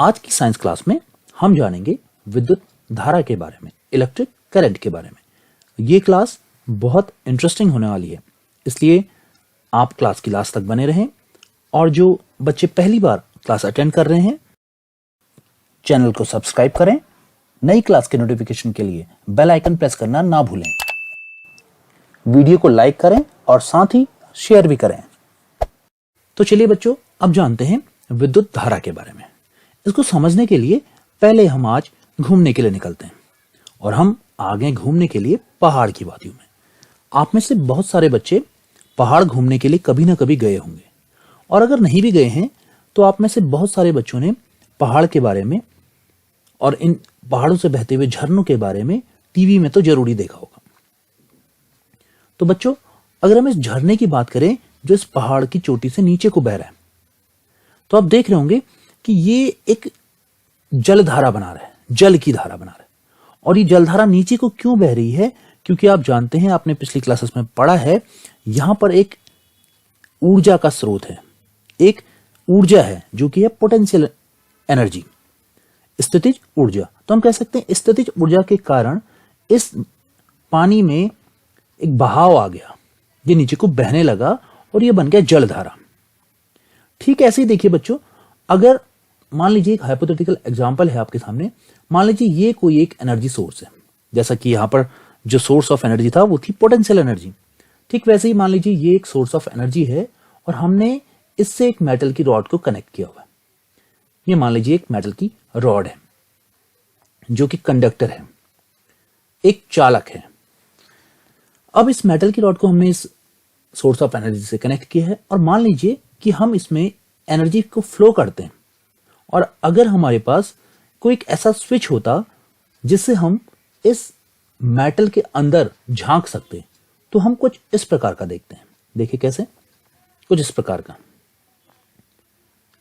आज की science class में हम जानेंगे विद्युत धारा के बारे में, इलेक्ट्रिक करंट के बारे में। ये क्लास बहुत इंटरेस्टिंग होने वाली है, इसलिए आप क्लास की लास्ट तक बने रहें। और जो बच्चे पहली बार क्लास अटेंड कर रहे हैं, चैनल को सब्सक्राइब करें। नई क्लास के नोटिफिकेशन के लिए बेल आइकन प्रेस करना ना भूलें। वीडियो को लाइक करें और साथ ही शेयर भी करें। तो चलिए बच्चों, अब जानते हैं विद्युत धारा के बारे में। इसको समझने के लिए पहले हम आज घूमने के लिए निकलते हैं और हम आगे घूमने के लिए पहाड़ की वादियों में। आप में से बहुत सारे बच्चे पहाड़ घूमने के लिए कभी ना कभी गए होंगे, और अगर नहीं भी गए हैं तो आप में से बहुत सारे बच्चों ने पहाड़ के बारे में और इन पहाड़ों से बहते हुए झरनों के बारे में टीवी में तो जरूरी देखा होगा। तो बच्चों, अगर हम इस झरने की बात करें जो इस पहाड़ की चोटी से नीचे को बह रहा है, तो आप देख रहे होंगे कि ये एक जलधारा बना रहा है, जल की धारा बना रहा है। और ये जलधारा नीचे को क्यों बह रही है? क्योंकि आप जानते हैं, आपने पिछली क्लासेस में पढ़ा है, यहां पर एक ऊर्जा का स्रोत है, एक ऊर्जा है जो कि है पोटेंशियल एनर्जी, स्थितिज ऊर्जा। तो हम कह सकते हैं स्थितिज ऊर्जा के कारण इस पानी में एक बहाव आ गया, ये नीचे को बहने लगा और ये बन गया जलधारा। ठीक ऐसे ही देखिए बच्चों, अगर मान लीजिए एक हाइपोथेटिकल एग्जांपल है आपके सामने। मान लीजिए ये कोई एक एनर्जी सोर्स है, जैसा कि यहां पर जो सोर्स ऑफ एनर्जी था वो थी पोटेंशियल एनर्जी। ठीक वैसे ही मान लीजिए ये एक सोर्स ऑफ एनर्जी है और हमने इससे एक मेटल की रॉड को कनेक्ट किया हुआ है। ये मान लीजिए एक मेटल की रॉड है जो कि कंडक्टर है, एक चालक है। अब इस मेटल की रॉड को हमने इस सोर्स ऑफ एनर्जी से कनेक्ट किया है और मान लीजिए कि हम इसमें एनर्जी को फ्लो करते हैं, और अगर हमारे पास कोई एक ऐसा स्विच होता जिससे हम इस मेटल के अंदर झांक सकते, तो हम कुछ इस प्रकार का देखते हैं। देखिए कैसे, कुछ इस प्रकार का।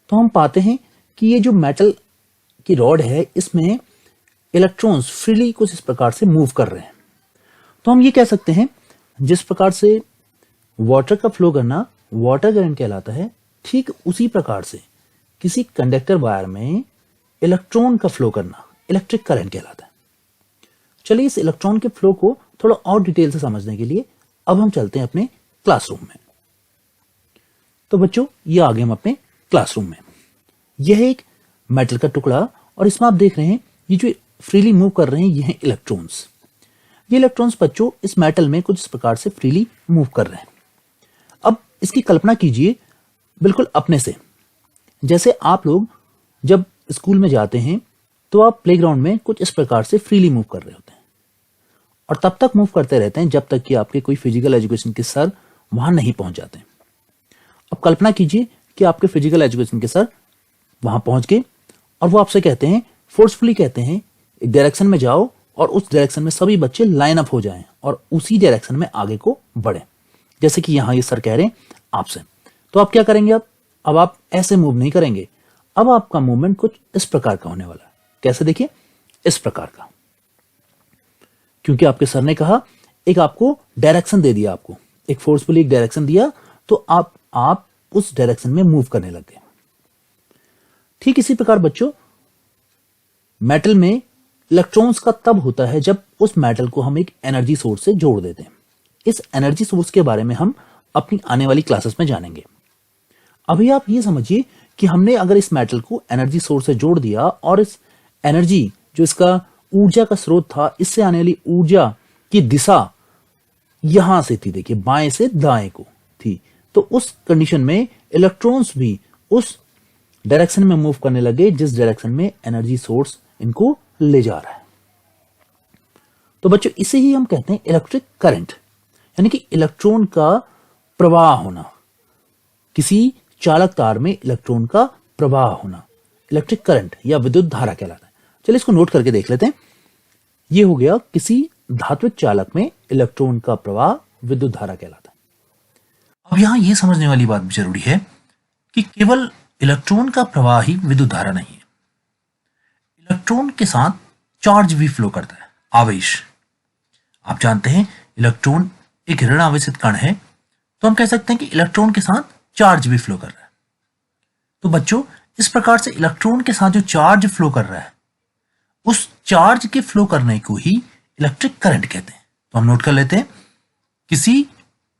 तो हम पाते हैं कि ये जो मेटल की रॉड है, इसमें इलेक्ट्रॉन्स फ्रीली कुछ इस प्रकार से मूव कर रहे हैं। तो हम ये कह सकते हैं, जिस प्रकार से वाटर का फ्लो करना वाटर करंट कहलाता है, ठीक उसी प्रकार से किसी कंडक्टर वायर में इलेक्ट्रॉन का फ्लो करना इलेक्ट्रिक करंट कहलाता है। चलिए इस इलेक्ट्रॉन के फ्लो को थोड़ा और डिटेल से समझने के लिए अब हम चलते हैं अपने क्लासरूम में। तो बच्चों, ये आ गए हम अपने क्लासरूम में। यह एक मेटल का टुकड़ा, और इसमें आप देख रहे हैं ये जो फ्रीली मूव कर रहे हैं ये हैं इलेक्ट्रॉन्स। ये इलेक्ट्रॉन्स बच्चों इस मेटल में कुछ इस प्रकार से फ्रीली मूव कर रहे हैं। अब इसकी कल्पना कीजिए बिल्कुल अपने से, जैसे आप लोग जब स्कूल में जाते हैं तो आप प्लेग्राउंड में कुछ इस प्रकार से फ्रीली मूव कर रहे होते हैं, और तब तक मूव करते रहते हैं जब तक कि आपके कोई फिजिकल एजुकेशन के सर वहां नहीं पहुंच जाते। अब कल्पना कीजिए कि आपके फिजिकल एजुकेशन के सर वहां पहुंच गए और वो आपसे कहते हैं, फोर्सफुली कहते हैं, एक डायरेक्शन में जाओ और उस डायरेक्शन में सभी बच्चे लाइन अप हो जाएं और उसी डायरेक्शन में आगे को बढ़े, जैसे कि यहां ये सर कह रहे हैं आपसे। तो आप क्या करेंगे? अब आप ऐसे मूव नहीं करेंगे, अब आपका मूवमेंट कुछ इस प्रकार का होने वाला है। कैसे? देखिए, इस प्रकार का। क्योंकि आपके सर ने कहा, एक आपको डायरेक्शन दे दिया, आपको एक फोर्सफुली एक डायरेक्शन दिया, तो आप उस डायरेक्शन में मूव करने लग गए। ठीक इसी प्रकार बच्चों, मेटल में इलेक्ट्रॉन्स का तब होता है जब उस मेटल को हम एक एनर्जी सोर्स से जोड़ देते हैं। इस एनर्जी सोर्स के बारे में हम अपनी आने वाली क्लासेस में जानेंगे। अभी आप ये समझिए कि हमने अगर इस मेटल को एनर्जी सोर्स से जोड़ दिया और इस एनर्जी जो इसका ऊर्जा का स्रोत था, इससे आने वाली ऊर्जा की दिशा यहां से थी, देखिए बाएं से दाएं को थी, तो उस कंडीशन में इलेक्ट्रॉन्स भी उस डायरेक्शन में मूव करने लगे जिस डायरेक्शन में एनर्जी सोर्स इनको ले जा रहा है। तो बच्चों, इसे ही हम कहते हैं इलेक्ट्रिक करंट, यानी कि इलेक्ट्रॉन का प्रवाह होना, किसी चालक तार में इलेक्ट्रॉन का प्रवाह होना इलेक्ट्रिक करंट या विद्युत धारा कहलाता है। चलिए इसको नोट करके देख लेते हैं। यह हो गया, किसी धात्विक चालक में इलेक्ट्रॉन का प्रवाह विद्युत धारा कहलाता है। अब यहां यह समझने वाली बात भी जरूरी है कि केवल इलेक्ट्रॉन का प्रवाह ही विद्युत धारा नहीं है, इलेक्ट्रॉन के साथ चार्ज भी फ्लो करता है, आवेश। आप जानते हैं इलेक्ट्रॉन एक ऋण आवेशित कण है, तो हम कह सकते हैं कि इलेक्ट्रॉन के साथ चार्ज भी फ्लो कर रहा है। तो बच्चों, इस प्रकार से इलेक्ट्रॉन के साथ जो चार्ज फ्लो कर रहा है, उस चार्ज के फ्लो करने को ही इलेक्ट्रिक करंट कहते हैं। तो हम नोट कर लेते हैं, किसी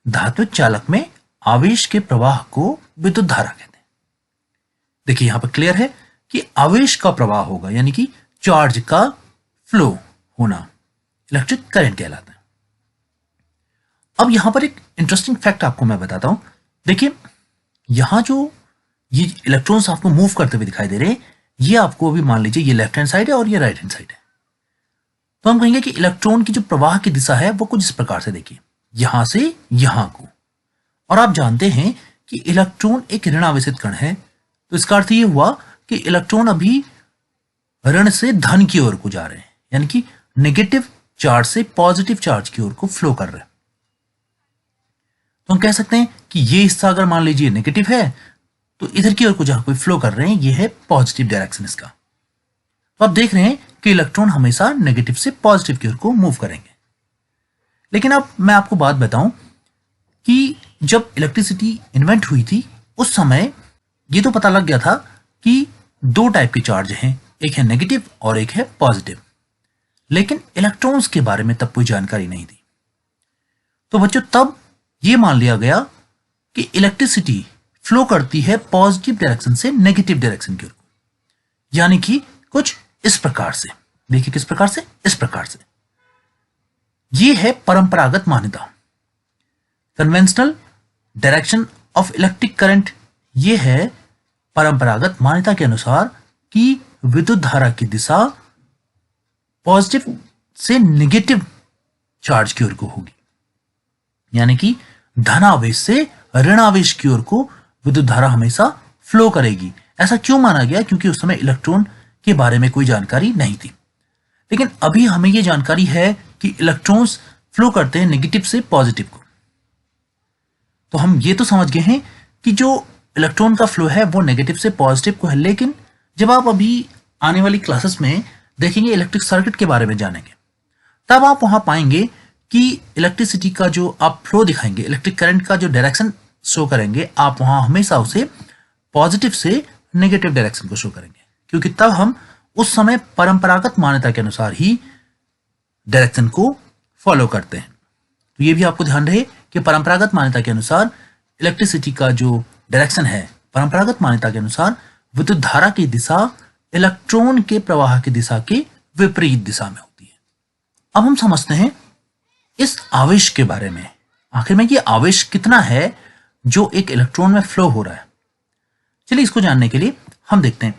धात्विक चालक में आवेश के प्रवाह को विद्युत धारा कहते हैं। देखिए यहां पर क्लियर है कि आवेश का प्रवाह होगा, यानी कि चार्ज का फ्लो होना इलेक्ट्रिक करंट कहलाता है। अब यहां पर एक इंटरेस्टिंग फैक्ट आपको मैं बताता हूं। देखिए यहां जो ये इलेक्ट्रॉन्स आपको मूव करते हुए दिखाई दे रहे हैं, ये आपको अभी मान लीजिए ये लेफ्ट हैंड साइड है और ये राइट हैंड साइड है। तो हम कहेंगे कि इलेक्ट्रॉन की जो प्रवाह की दिशा है वो कुछ इस प्रकार से, देखिए यहां से यहां को। और आप जानते हैं कि इलेक्ट्रॉन एक ऋण आवेशित कण है, तो इसका अर्थ ये हुआ कि इलेक्ट्रॉन अभी ऋण से धन की ओर को जा रहे हैं, यानी कि नेगेटिव चार्ज से पॉजिटिव चार्ज की ओर को फ्लो कर रहे हैं। तो हम कह सकते हैं कि ये हिस्सा अगर मान लीजिए नेगेटिव है, तो इधर की ओर को जहां कोई फ्लो कर रहे हैं ये है पॉजिटिव डायरेक्शन इसका। तो आप देख रहे हैं कि इलेक्ट्रॉन हमेशा नेगेटिव से पॉजिटिव की ओर को मूव करेंगे। लेकिन अब मैं आपको बात बताऊं कि जब इलेक्ट्रिसिटी इन्वेंट हुई थी उस समय ये तो पता लग गया था कि दो टाइप के चार्ज हैं, एक है नेगेटिव और एक है पॉजिटिव। लेकिन इलेक्ट्रॉन्स के बारे में तब कोई जानकारी नहीं थी। तो बच्चों तब ये मान लिया गया कि इलेक्ट्रिसिटी फ्लो करती है पॉजिटिव डायरेक्शन से नेगेटिव डायरेक्शन की ओर, यानी कि कुछ इस प्रकार से। देखिए किस प्रकार से, इस प्रकार से। ये है परंपरागत मान्यता, conventional direction of electric current. ये है परंपरागत मान्यता के अनुसार कि विद्युत धारा की दिशा पॉजिटिव से नेगेटिव चार्ज की ओर को होगी, यानी कि धन आवेश से ऋण आवेश की ओर को विद्युत धारा हमेशा फ्लो करेगी। ऐसा क्यों माना गया? क्योंकि उस समय इलेक्ट्रॉन के बारे में कोई जानकारी नहीं थी। लेकिन अभी हमें यह जानकारी है कि इलेक्ट्रॉन्स फ्लो करते हैं नेगेटिव से पॉजिटिव को। तो हम ये तो समझ गए हैं कि जो इलेक्ट्रॉन का फ्लो है वो नेगेटिव से पॉजिटिव को है। लेकिन जब आप अभी आने वाली क्लासेस में देखेंगे, इलेक्ट्रिक सर्किट के बारे में जानेंगे, तब आप वहां पाएंगे कि इलेक्ट्रिसिटी का जो आप फ्लो दिखाएंगे, इलेक्ट्रिक करंट का जो डायरेक्शन शो करेंगे, आप वहां हमेशा उसे पॉजिटिव से नेगेटिव डायरेक्शन को शो करेंगे, क्योंकि तब हम उस समय परंपरागत मान्यता के अनुसार ही डायरेक्शन को फॉलो करते हैं। तो ये भी आपको ध्यान रहे कि परंपरागत मान्यता के अनुसार इलेक्ट्रिसिटी का जो डायरेक्शन है, परंपरागत मान्यता के अनुसार विद्युत धारा की दिशा इलेक्ट्रॉन के प्रवाह की दिशा के विपरीत दिशा में होती है। अब हम समझते हैं इस आवेश के बारे में। आखिर में ये आवेश कितना है जो एक इलेक्ट्रॉन में फ्लो हो रहा है। चलिए इसको जानने के लिए हम देखते हैं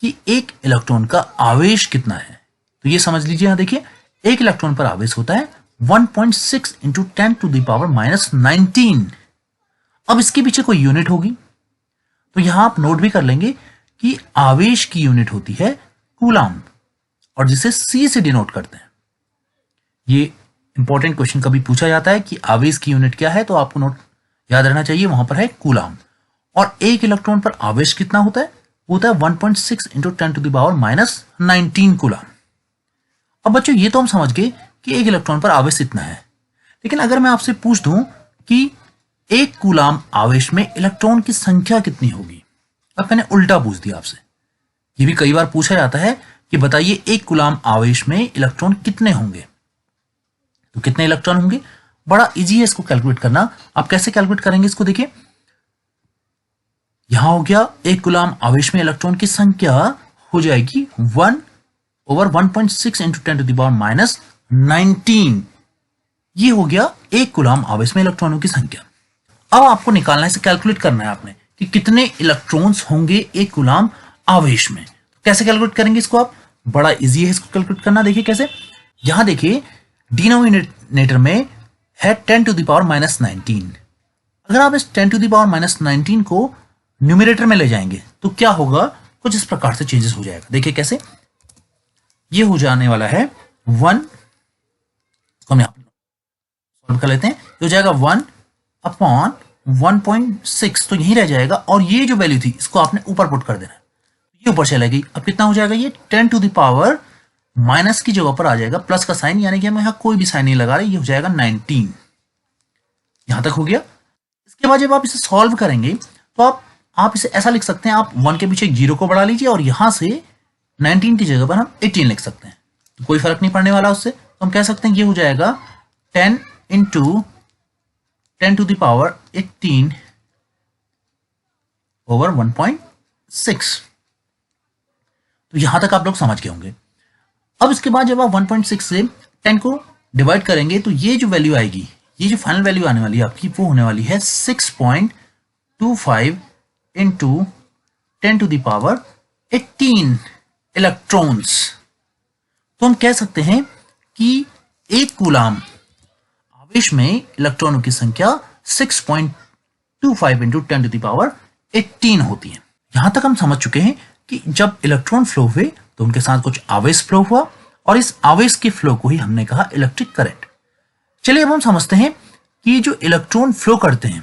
कि एक इलेक्ट्रॉन का आवेश कितना है। तो ये समझ लीजिए, यहां देखिए एक इलेक्ट्रॉन पर आवेश होता है 1.6 इंटू 10⁻⁻19। अब इसके पीछे कोई यूनिट होगी, तो यहां आप नोट भी कर लेंगे कि आवेश की यूनिट होती है कूलाम्ब, और जिसे C से डिनोट करते हैं। ये इंपॉर्टेंट क्वेश्चन कभी पूछा जाता है कि आवेश की यूनिट क्या है, तो आपको नोट याद रहना चाहिए, वहां पर है कूलाम्ब। और एक इलेक्ट्रॉन पर आवेश कितना होता है? होता है 1.6 इंटू 10⁻⁻19 कूलाम्ब। अब बच्चों ये तो हम समझ गए कि एक इलेक्ट्रॉन पर आवेश इतना है। लेकिन अगर मैं आपसे पूछ दूं कि एक कूलाम्ब आवेश में इलेक्ट्रॉन की संख्या कितनी होगी, अब मैंने उल्टा पूछ दिया आपसे। ये भी कई बार पूछा जाता है कि बताइए एक कूलाम्ब आवेश में इलेक्ट्रॉन कितने होंगे। तो कितने इलेक्ट्रॉन होंगे? बड़ा इजी है इसको कैलकुलेट करना। आप कैसे कैलकुलेट करेंगे इसको? देखिए यहां हो गया एक कूलाम्ब आवेश में इलेक्ट्रॉन की संख्या हो जाएगी 1/1.6 इंटू 10⁻⁻19। ये हो गया एक कूलाम्ब आवेश में इलेक्ट्रॉनों की संख्या। अब आपको निकालना है, इसे कैलकुलेट करना है आपने कि कितने इलेक्ट्रॉन्स होंगे एक कूलाम्ब आवेश में। कैसे कैलकुलेट करेंगे इसको आप? बड़ा इजी है इसको कैलकुलेट करना। देखिए कैसे, यहां देखिए डिनोमिनेटर में है 10⁻⁻19। अगर आप इस 10⁻⁻19 को न्यूमरेटर में ले जाएंगे तो क्या होगा? कुछ इस प्रकार से चेंजेस हो जाएगा। देखिए कैसे, ये हो जाने वाला है 1, हम यहां सॉल्व कर लेते हैं, ये हो जाएगा 1/1.6, तो यही रह जाएगा। और ये जो वैल्यू थी इसको आपने ऊपर पुट कर देना है, ये ऊपर चला गई। अब कितना हो जाएगा? ये 10⁻⁻, माइनस की जगह पर आ जाएगा प्लस का साइन, यानी कि हम यहां कोई भी साइन नहीं लगा रहे, ये हो जाएगा 19। यहां तक हो गया। इसके बाद जब आप इसे सॉल्व करेंगे तो आप इसे ऐसा लिख सकते हैं, आप 1 के पीछे 0 को बढ़ा लीजिए और यहां से 19 की जगह पर हम 18 लिख सकते हैं, तो कोई फर्क नहीं पड़ने वाला उससे। तो हम कह सकते हैं ये हो जाएगा 10 × 10⁻18 ओवर 1.6। तो यहां तक आप लोग समझ गए होंगे। अब इसके बाद जब आप 1.6 से 10 को डिवाइड करेंगे तो ये जो वैल्यू आएगी, ये जो फाइनल वैल्यू आने वाली है आपकी, वो होने वाली है 6.25 × 10⁻18 इलेक्ट्रॉन्स। तो हम कह सकते हैं कि एक कूलाम आवेश में इलेक्ट्रॉनों की संख्या 6.25 × 10⁻18 होती है। यहां तक हम समझ चुके हैं कि जब इलेक्ट्रॉन फ्लो हुए तो उनके साथ कुछ आवेश फ्लो हुआ और इस आवेश के फ्लो को ही हमने कहा इलेक्ट्रिक करंट। चलिए अब हम समझते हैं कि ये जो इलेक्ट्रॉन फ्लो करते हैं,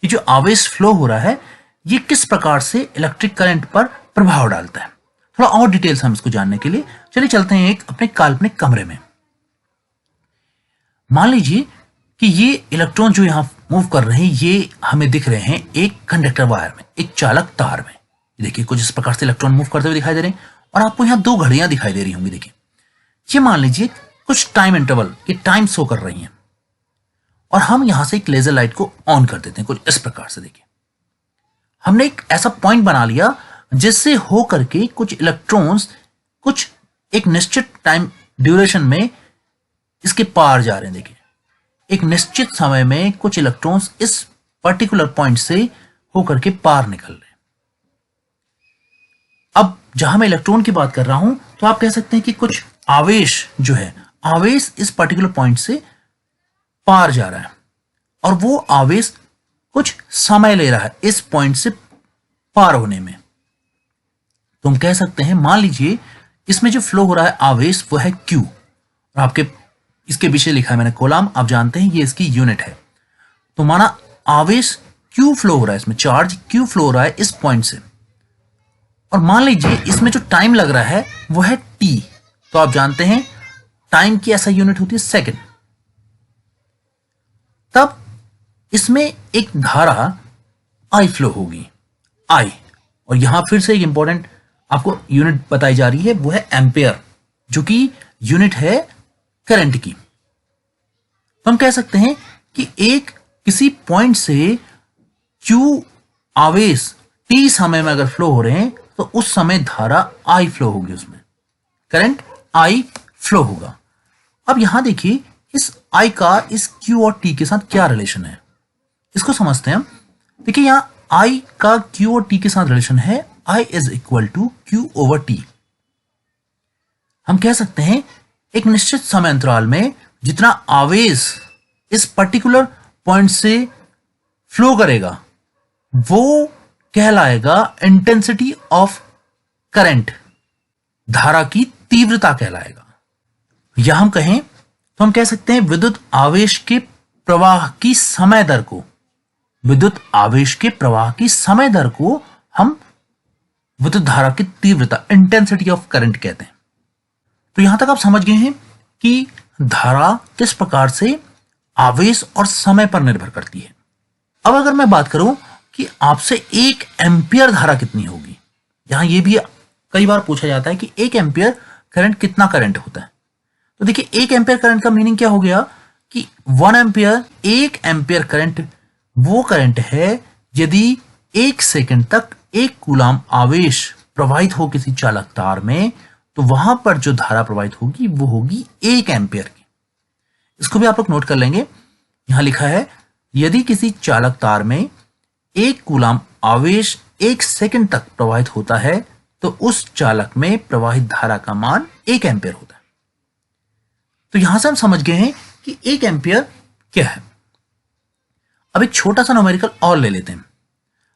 ये जो आवेश फ्लो हो रहा है, ये किस प्रकार से इलेक्ट्रिक करंट पर प्रभाव डालता है। थोड़ा और डिटेल्स हम इसको जानने के लिए चलिए चलते हैं एक अपने काल्पनिक कमरे में। मान लीजिए कि ये इलेक्ट्रॉन जो यहां मूव कर रहे हैं, ये हमें दिख रहे हैं एक कंडक्टर वायर में, एक चालक तार में। देखिए कुछ इस प्रकार से इलेक्ट्रॉन मूव करते हुए दिखाई दे रहे हैं और आपको यहां 2 घड़ियां दिखाई दे रही होंगी। देखिए ये मान लीजिए कुछ टाइम इंटरवल, ये टाइम शो कर रही हैं और हम यहां से एक लेजर लाइट को ऑन कर देते हैं कुछ इस प्रकार से। देखिए हमने एक ऐसा पॉइंट बना लिया जिससे हो करके कुछ इलेक्ट्रॉन्स कुछ एक निश्चित टाइम ड्यूरेशन में इसके पार जा रहे हैं। देखिए एक निश्चित समय में कुछ इलेक्ट्रॉन्स इस पर्टिकुलर पॉइंट से होकर के पार निकल रहे हैं। अब जहां मैं इलेक्ट्रॉन की बात कर रहा हूं तो आप कह सकते हैं कि कुछ आवेश जो है, आवेश इस पर्टिकुलर पॉइंट से पार जा रहा है और वो आवेश कुछ समय ले रहा है इस पॉइंट से पार होने में। तो हम कह सकते हैं, मान लीजिए इसमें जो फ्लो हो रहा है आवेश वो है Q और आपके इसके पीछे लिखा है मैंने कूलाम, आप जानते हैं ये इसकी यूनिट है। तो माना आवेश Q फ्लो हो रहा है, इसमें चार्ज Q फ्लो हो रहा है इस पॉइंट से और मान लीजिए इसमें जो टाइम लग रहा है वो है T। तो आप जानते हैं टाइम की ऐसा यूनिट होती है सेकंड। तब इसमें एक धारा I फ्लो होगी, I, और यहां फिर से एक इंपॉर्टेंट आपको यूनिट बताई जा रही है, वो है एम्पियर, जो कि यूनिट है करंट की। तो हम कह सकते हैं कि एक किसी पॉइंट से Q आवेश T समय में अगर फ्लो हो रहे हैं तो उस समय धारा I फ्लो होगी, उसमें करंट I फ्लो होगा। अब यहां देखिए इस I का इस Q और T के साथ क्या रिलेशन है, इसको समझते हैं हम। देखिए यहां I का Q और T के साथ रिलेशन है I = Q/T। हम कह सकते हैं एक निश्चित समय अंतराल में जितना आवेश इस पर्टिकुलर पॉइंट से फ्लो करेगा वो कहलाएगा इंटेंसिटी ऑफ करंट, धारा की तीव्रता कहलाएगा। या हम कहें तो हम कह सकते हैं विद्युत आवेश के प्रवाह की समय दर को, विद्युत आवेश के प्रवाह की समय दर को हम विद्युत धारा की तीव्रता, इंटेंसिटी ऑफ करंट कहते हैं। तो यहां तक आप समझ गए हैं कि धारा किस प्रकार से आवेश और समय पर निर्भर करती है। अब अगर मैं बात करूं कि आपसे 1 एम्पियर धारा कितनी होगी, यहां यह भी कई बार पूछा जाता है कि 1 एम्पियर करंट कितना करंट होता है। तो देखिए 1 एम्पियर करंट का मीनिंग क्या हो गया कि 1 एम्पियर, 1 एम्पियर करंट वो करंट है यदि 1 सेकंड तक 1 कूलाम आवेश प्रवाहित हो किसी चालक तार में, तो वहां पर जो धारा प्रवाहित होगी वो होगी 1 एम्पियर की। इसको भी आप लोग नोट कर लेंगे। यहां लिखा है यदि किसी चालक तार में 1 कूलाम आवेश 1 सेकंड तक प्रवाहित होता है तो उस चालक में प्रवाहित धारा का मान 1 एम्पियर होता है। तो यहां से हम समझ गए हैं कि 1 एम्पियर क्या है। अब एक छोटा सा न्यूमेरिकल और ले लेते हैं।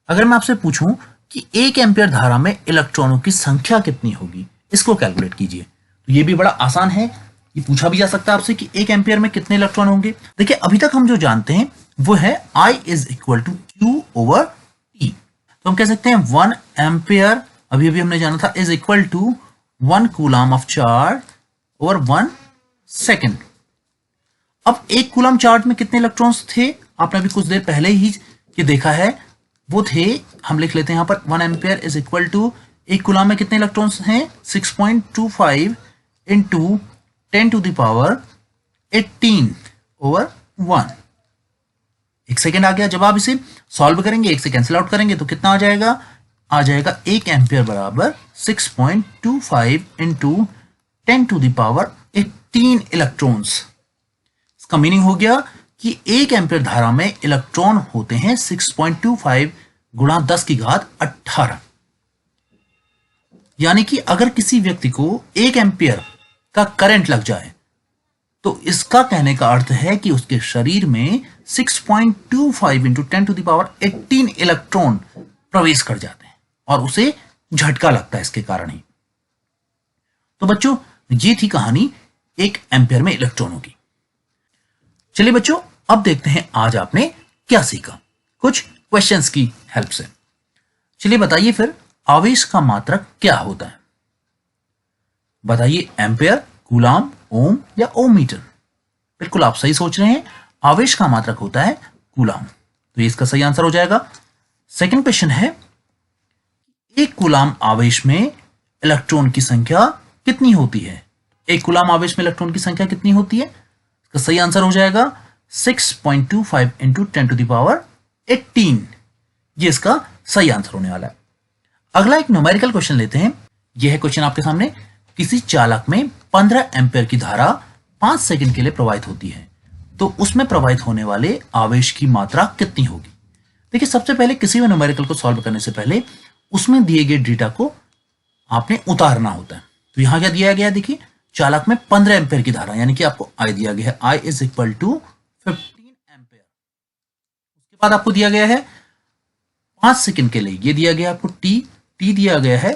अगर मैं आपसे पूछूं कि 1 एम्पियर धारा में इलेक्ट्रॉनों की संख्या कितनी होगी, इसको कैलकुलेट कीजिए। तो ये भी बड़ा आसान है, ये पूछा भी जा सकता है आपसे कि 1 एम्पियर में कितने इलेक्ट्रॉन होंगे। देखिए अभी तक हम जो जानते हैं वो है I = Q/T। तो हम कह सकते हैं 1 एम्पियर, अभी अभी हमने जाना था, is equal to 1 coulomb of charge over 1 second. अब 1 कूलाम चार्ज में कितने इलेक्ट्रॉन्स थे, आपने अभी कुछ देर पहले ही ये देखा है, वो थे, हम लिख लेते हैं यहाँ पर 1 एम्पियर इज इक्वल टू, एक कूलाम में कितने इलेक्ट्रॉन्स हैं 6.25 into 10 to the power 18 over 1। एक सेकेंड आ गया। जब आप इसे सॉल्व करेंगे, एक से कैंसिल आउट करेंगे तो कितना आ जाएगा, आ जाएगा 1 एम्पियर बराबर 6.25 into 10 to the power 18 electrons. इसका मीनिंग हो गया कि 1 एम्पियर धारा में इलेक्ट्रॉन होते हैं 6.25 गुणा 10 की घात 18। यानी कि अगर किसी व्यक्ति को 1 एम्पियर का करंट लग जाए तो इसका कहने का अर्थ है कि उसके शरीर में 6.25 into 10 to the power 18 electron प्रवेश कर जाते हैं और उसे झटका लगता है इसके कारण ही। तो बच्चों, ये थी कहानी 1 एम्पियर में इलेक्ट्रॉनों की। चलिए बच्चों, अब देखते हैं आज आपने क्या सीखा कुछ क्वेश्चंस की हेल्प से। चलिए बताइए फिर, आवेश का मात्रक क्या होता है? बताइए, एम्पियर, कूलाम, ओम या ओम मीटर? बिल्कुल आप सही सोच रहे हैं, आवेश का मात्रक होता है कूलाम। तो ये इसका सही आंसर हो जाएगा। सेकंड क्वेश्चन है, एक कूलाम आवेश में इलेक्ट्रॉन की संख्या कितनी होती है? एक कूलाम आवेश में इलेक्ट्रॉन की संख्या कितनी होती है? इसका सही आंसर हो जाएगा 6.25 इंटू 10 टू द पावर 18। ये इसका सही आंसर होने वाला है। अगला एक न्यूमेरिकल क्वेश्चन लेते हैं। यह है क्वेश्चन आपके सामने, किसी चालक में 15 एम्पियर की धारा 5 सेकंड के लिए प्रवाहित होती है, तो उसमें प्रवाहित होने वाले आवेश की मात्रा कितनी होगी? देखिए, सबसे पहले किसी भी न्यूमेरिकल को सॉल्व करने से पहले उसमें दिए गए डेटा को आपने उतारना होता है। तो यहां क्या दिया गया, देखिए चालक में 15 एम्पियर की धारा, यानी कि आपको आई दिया गया है, I is equal to 15 ampere. उसके बाद आपको दिया गया है 5 सेकंड के लिए, ये दिया गया आपको टी दिया गया है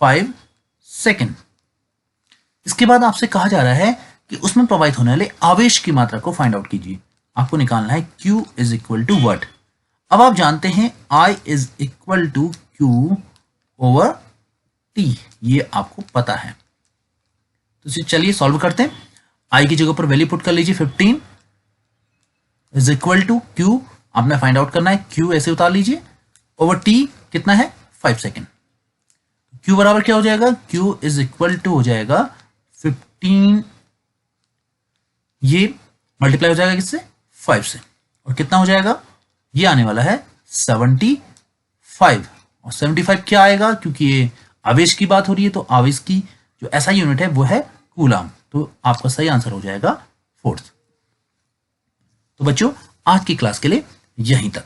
5 सेकंड। इसके बाद आपसे कहा जा रहा है कि उसमें प्रवाहित होने वाले आवेश की मात्रा को फाइंड आउट कीजिए। आपको निकालना है Q is equal to what. अब आप जानते हैं I is equal to Q over T, ये आपको पता है। तो चलिए सॉल्व करते हैं। I की जगह पर वैल्यू पुट कर लीजिए 15 इज इक्वल टू Q, आपने फाइंड आउट करना है, Q ऐसे उतार लीजिए, ओवर T कितना है 5 सेकेंड। Q बराबर क्या हो जाएगा, Q इज इक्वल टू हो जाएगा 15, ये मल्टीप्लाई हो जाएगा किससे 5 से, और कितना हो जाएगा, ये आने वाला है 75। और 75 क्या आएगा, क्योंकि ये आवेश की बात हो रही है तो आवेश की जो ऐसा यूनिट है वो है कूलाम। तो आपका सही आंसर हो जाएगा 4th। तो बच्चों, आज की क्लास के लिए यहीं तक।